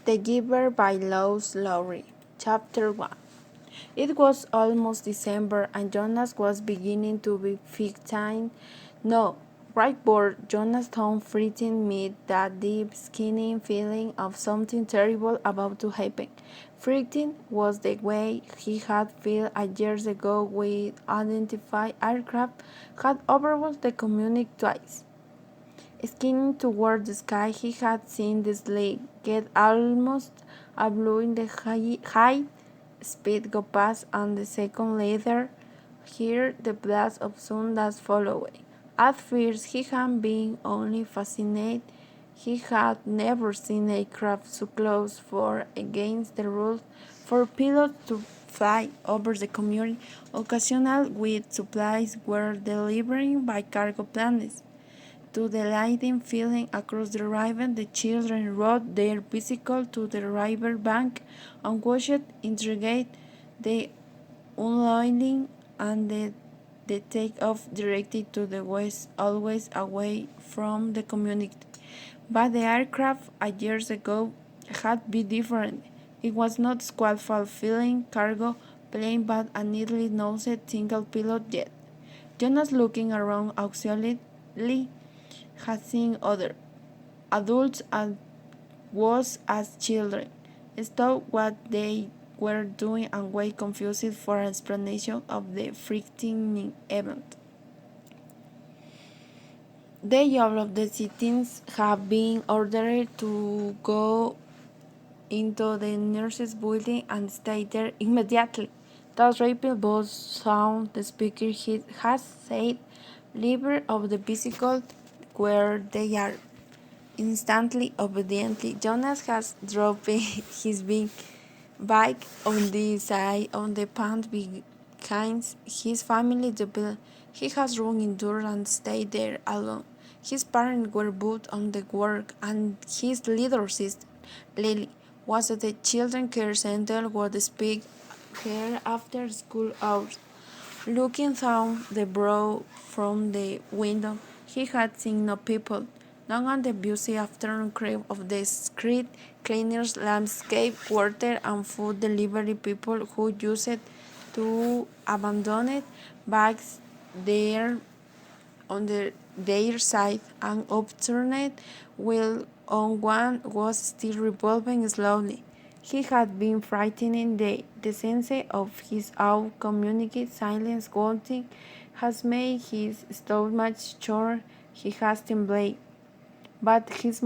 The Giver by LOWRY. Chapter 1. It was almost December, and Jonas was beginning to be fifteen. No, right bored, Jonas found freezing meat that deep, skinning feeling of something terrible about to happen. Freezing was the way he had felt years ago with unidentified aircraft had overwhelmed the community twice. Skinning toward the sky, he had seen the sleigh get almost a blue in the high speed go past, and the second later, hear the blast of sound that followed. At first, he had been only fascinated. He had never seen a craft so close for against the rules for pilots to fly over the community. Occasional with supplies were delivered by cargo planes. To the lighting feeling across the river, the children rode their bicycles to the river bank and watched intrigued the unloading and the takeoff directed to the west, always away from the community. But the aircraft a years ago had been different. It was not squad-fulfilling cargo plane but a neatly nosed single-pilot jet. Jonas, looking around auxiliarily, had seen other adults and was as children, stopped what they were doing and were confused for an explanation of the frightening event. They all of the citizens have been ordered to go into the nurse's building and stay there immediately. That rapid voice sound the speaker has said, "Lever of the bicycle where they are." Instantly, obediently, Jonas has dropped his big bike on the side on the path behind his family. He has run indoors and stayed there alone. His parents were both on the work, and his little sister, Lily, was at the children care center where they speak her after school hours. Looking down the brow from the window, he had seen no people, none on the busy afternoon crew of the street cleaners, landscape workers, and food delivery people who used to abandoned bags there on their side and upturned while on one was still revolving slowly. He had been frightening the sense of his own community. Silence wanting has made his stomach sure he has tembled, but his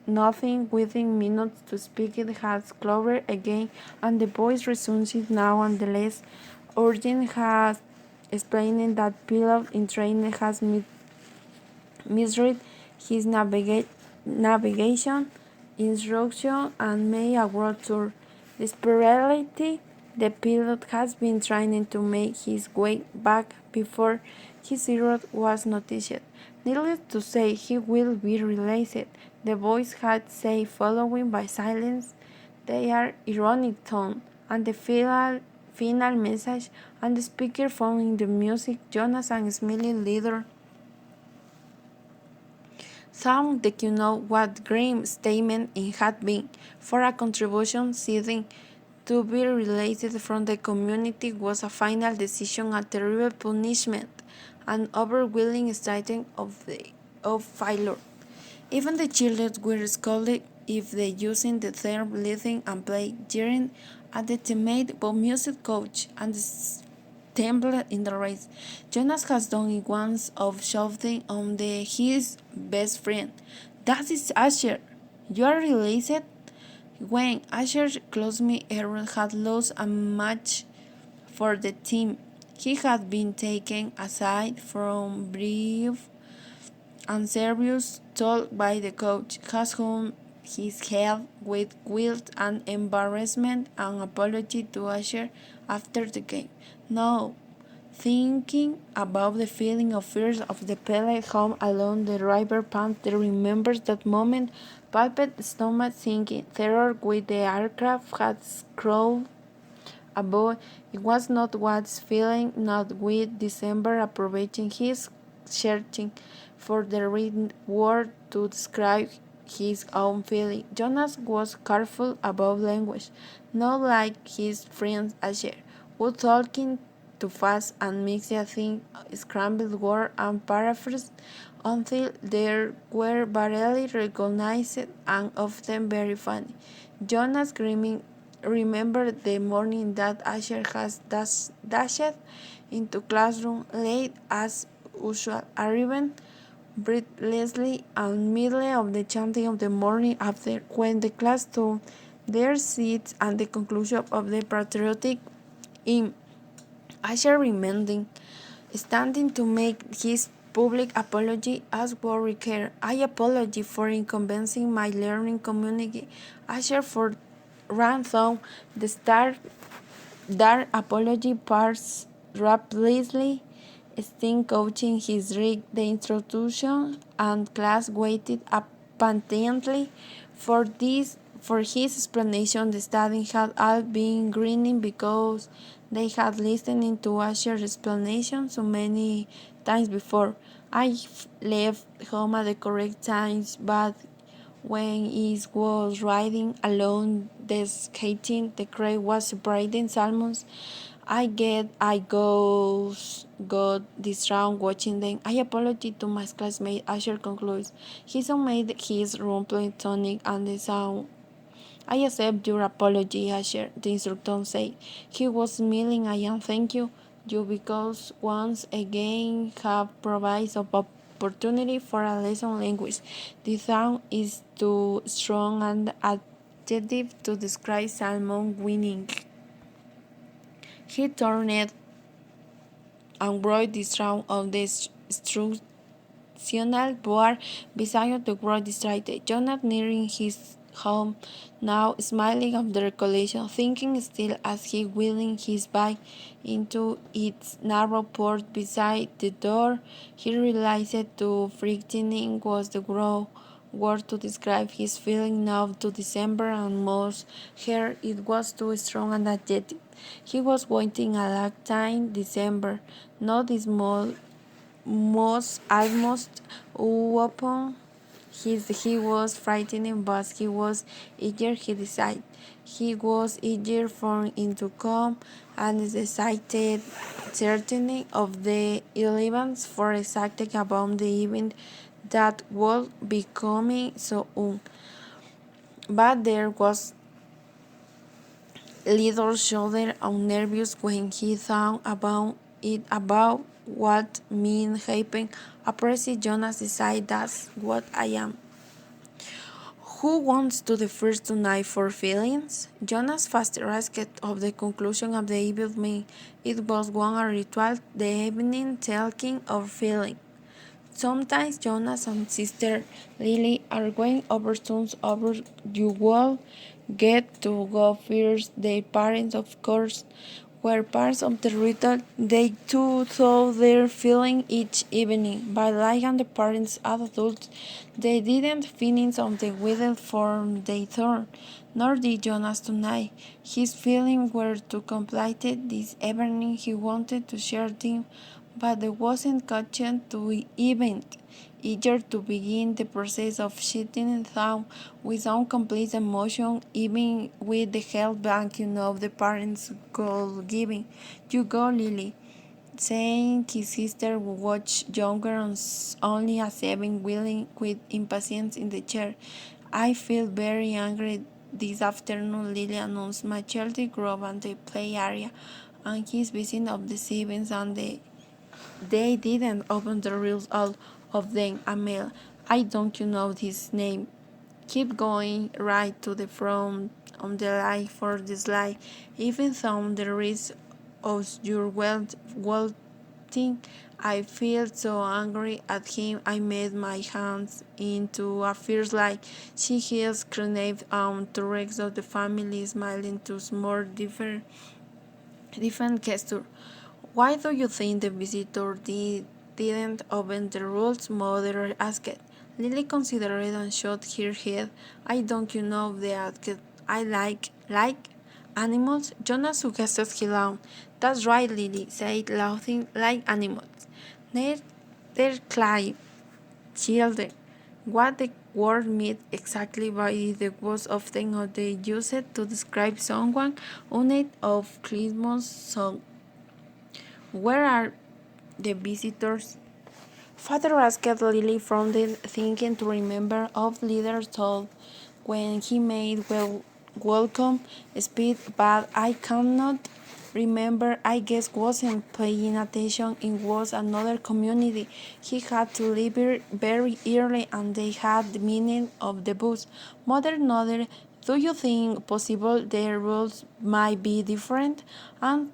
nothing within minutes to speak it has clover again, and the voice resumes it now and the less urgent has explaining that pilot in training has misread his navigation instruction and made a world tour. Desperately, the pilot has been trying to make his way back before his error was noticed. Needless to say, he will be released. The voice had said, following by silence, their ironic tone, and the final message, and the speaker following the music, Jonas and smiling leader sound that you know what grim statement it had been, for a contribution seeking to be released from the community was a final decision, a terrible punishment, an overwhelming statement of failure. Even the children were scolded if they using the term listen and play, jeering at the teammate but music coach and temple in the race. Jonas has done it once of shouting on his best friend. That is Asher. You are released? When Asher closely Aaron had lost a match for the team, he had been taken aside from brief and serious told by the coach, has hung his head with guilt and embarrassment and apology to Asher after the game. No, thinking about the feeling of fear of the pellet home along the river path, they remembers that moment, palpable stomach sinking, terror with the aircraft had crawled above. It was not what's feeling, not with December approaching his searching for the right word to describe his own feeling. Jonas was careful about language, not like his friend Asher, who talking too fast and mixed a thing scrambled word and paraphrase until they were barely recognized and often very funny. Jonas screaming remembered the morning that Asher has dashed into classroom late as usual, arriving breathlessly and middle of the chanting of the morning after when the class took their seats and the conclusion of the patriotic hymn. Asher remaining standing to make his public apology as Warwick care. I apologize for inconveniencing my learning community. Asher for ran through the start that apology parts rapidly. Sting coaching his rig the introduction and class waited patiently for his explanation. The students had all been grinning because they had listened to Asher's explanation so many times before. I left home at the correct times, but when it was riding along the skating, the crowd was separating salmons. I got distraught watching them. I apologize to my classmate. Asher concludes. He son made his room platonic and the sound. I accept your apology, Asher, the instructor said. He was smiling. I am thank you because once again have provided of opportunity for a lesson language. The sound is too strong an adjective to describe salmon winning. He turned and brought the sound of the instructional board beside the word distracted. Jonathan nearing his home now, smiling at the recollection, thinking still as he wheeling his bike into its narrow port beside the door. He realized too frightening was the word to describe his feeling now to December and most here it was too strong an adjective. He was waiting a long time, December, not the small, most almost open. He was frightened, but he was eager, he decided. He was eager for him to come, and excited, certainly of the events for exactly about the event that was becoming so But there was little shoulder and nervous when he thought about what mean happen. Appreciate Jonas decided that's what I am. Who wants to the first tonight for feelings? Jonas fast asked of the conclusion of the evening. It was one a ritual, the evening talking of feeling. Sometimes Jonas and sister Lily are going over stones over you will get to go first. Their parents, of course, were parts of the ritual. They too saw their feeling each evening. But like the parents adults, they didn't finish on the wheel form they thought, nor did Jonas tonight. His feelings were too completed this evening. He wanted to share them, but there wasn't conscience to event, eager to begin the process of shutting down without complete emotion, even with the help backing of the parents' goal giving. You go, Lily, saying his sister would watch younger and only a 7 willing with impatience in the chair. I feel very angry this afternoon, Lily announced. My child grew up in the play area, and he's visiting of the siblings and they didn't open the reels all of them a mail. I don't know his name. Keep going right to the front on the line for the slide. Even though the risk of your wealthy, I feel so angry at him. I made my hands into a fierce light. She hears grenade on the rest of the family smiling to more different gesture. Why do you think the visitor didn't open the rules? Mother asked. Lily considered and shook her head. I don't know the asked. I like animals? Jonas suggested he laughed. That's right, Lily said, laughing like animals. They're climb children. What the word meant exactly by the was often how they used it to describe someone unit of Christmas song. Where are the visitors? Father asked Lily from the thinking to remember of leader told when he made welcome speech, but I cannot remember. I guess wasn't paying attention. It was another community. He had to leave very early, and they had the meaning of the bus. Mother nodded. Do you think possible their rules might be different? And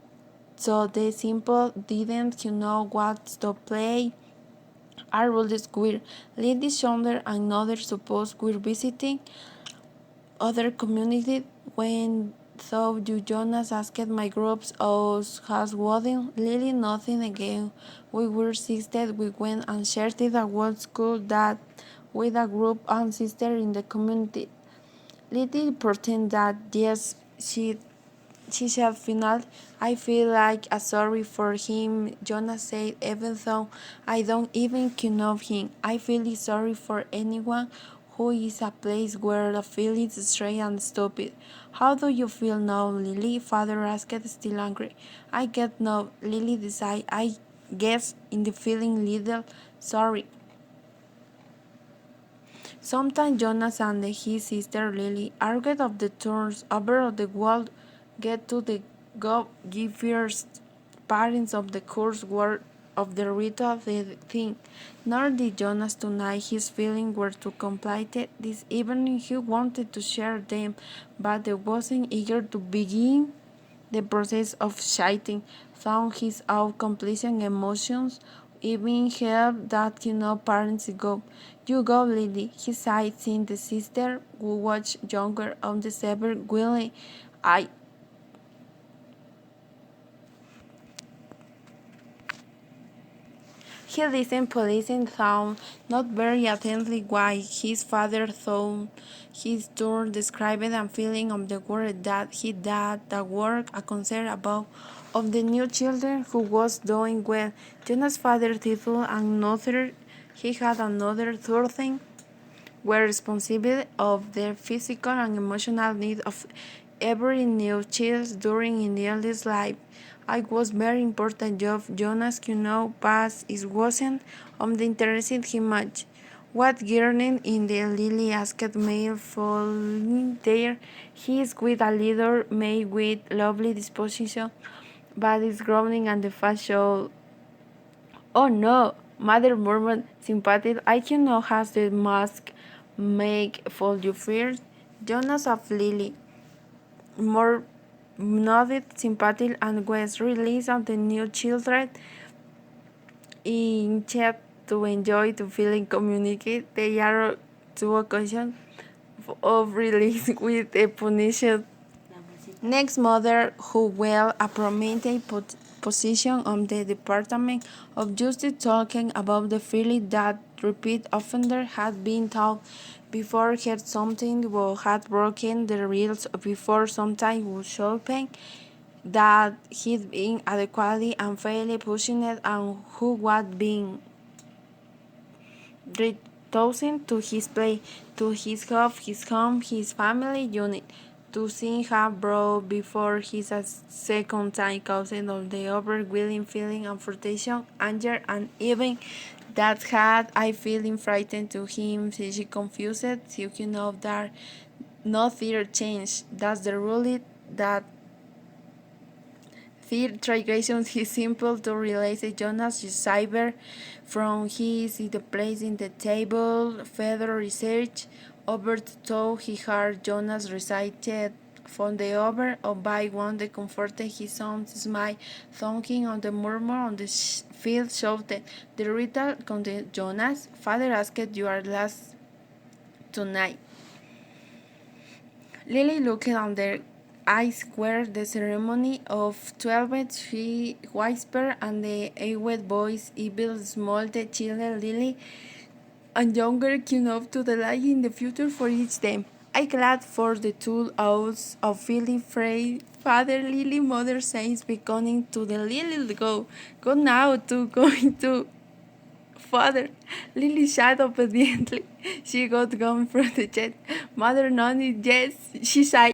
so the simple didn't you know what to play. Are rules queer. Lady Shonder and others suppose we're visiting other communities when so you Jonas asked my groups of has wedding. Lily nothing again. We were sisters. We went and shared a world school that with a group and sister in the community. Lily pretend that yes she said final, I feel like a sorry for him. Jonas said, even though I don't even know him, I feel sorry for anyone who is a place where the feeling is stray and stupid. How do you feel now, Lily? Father asked, still angry. I get no. Lily decided, I guess, in the feeling little sorry. Sometimes Jonas and his sister Lily argued of the turns over the world get to the givers parents of the course word of the ritual thing. Nor did Jonas tonight his feelings were too completed. This evening he wanted to share them, but he wasn't eager to begin the process of shouting, found his own completion emotions, even helped that parents go. You go, Lily, he sighed, seeing the sister who watched younger on the sever willing. I He listened, policing thought not very attentively why his father thought his turn described and feeling of the word that he did the work a concern about of the new children who was doing well. Jonah's father title another he had another third thing were responsible of the physical and emotional needs of every new child during in the eldest life. I was very important job. Jonas past it wasn't the interested him much. What yearning in the lily asked male falling there. He is with a leader made with lovely disposition, but is growing and the fashion. Oh no, Mother murmured, sympathetic. I cannot has the mask make for you first. Jonas of Lily more nodded sympathetic and was released of the new children in chat to enjoy to feeling communicate. They are two occasions of release with a punishment. Next mother who will a prominent position on the Department of Justice talking about the feeling that repeat offender had been taught before had something or had broken the rules before sometimes was shopping that he'd been adequately and fairly pushing it and who was being returning to his place, to his home, his family unit. To see her brought before his a second time causing of the overwhelming feeling of frustration, anger, and even that had I feeling frightened to him, she confused, thinking of that no fear change. That's the rule that third trigration is simple to realize Jonas Cyber from his the place in the table, further research, over to toe he heard Jonas recited from the over of by one the comforted his own smile, thinking on the murmur on the field shouted, the ritual contained Jonas, father asked you are last tonight. Lily looked under eyes where the ceremony of 12th she whispered and the awed voice evil small the children Lily and younger came up to the light in the future for each them. I glad for the two hours of feeling free. Father Lily, mother says beckoning to the little go. Go now to going to Father. Lily shut obediently. She got gone from the jet. Mother nodded yes. She sighed.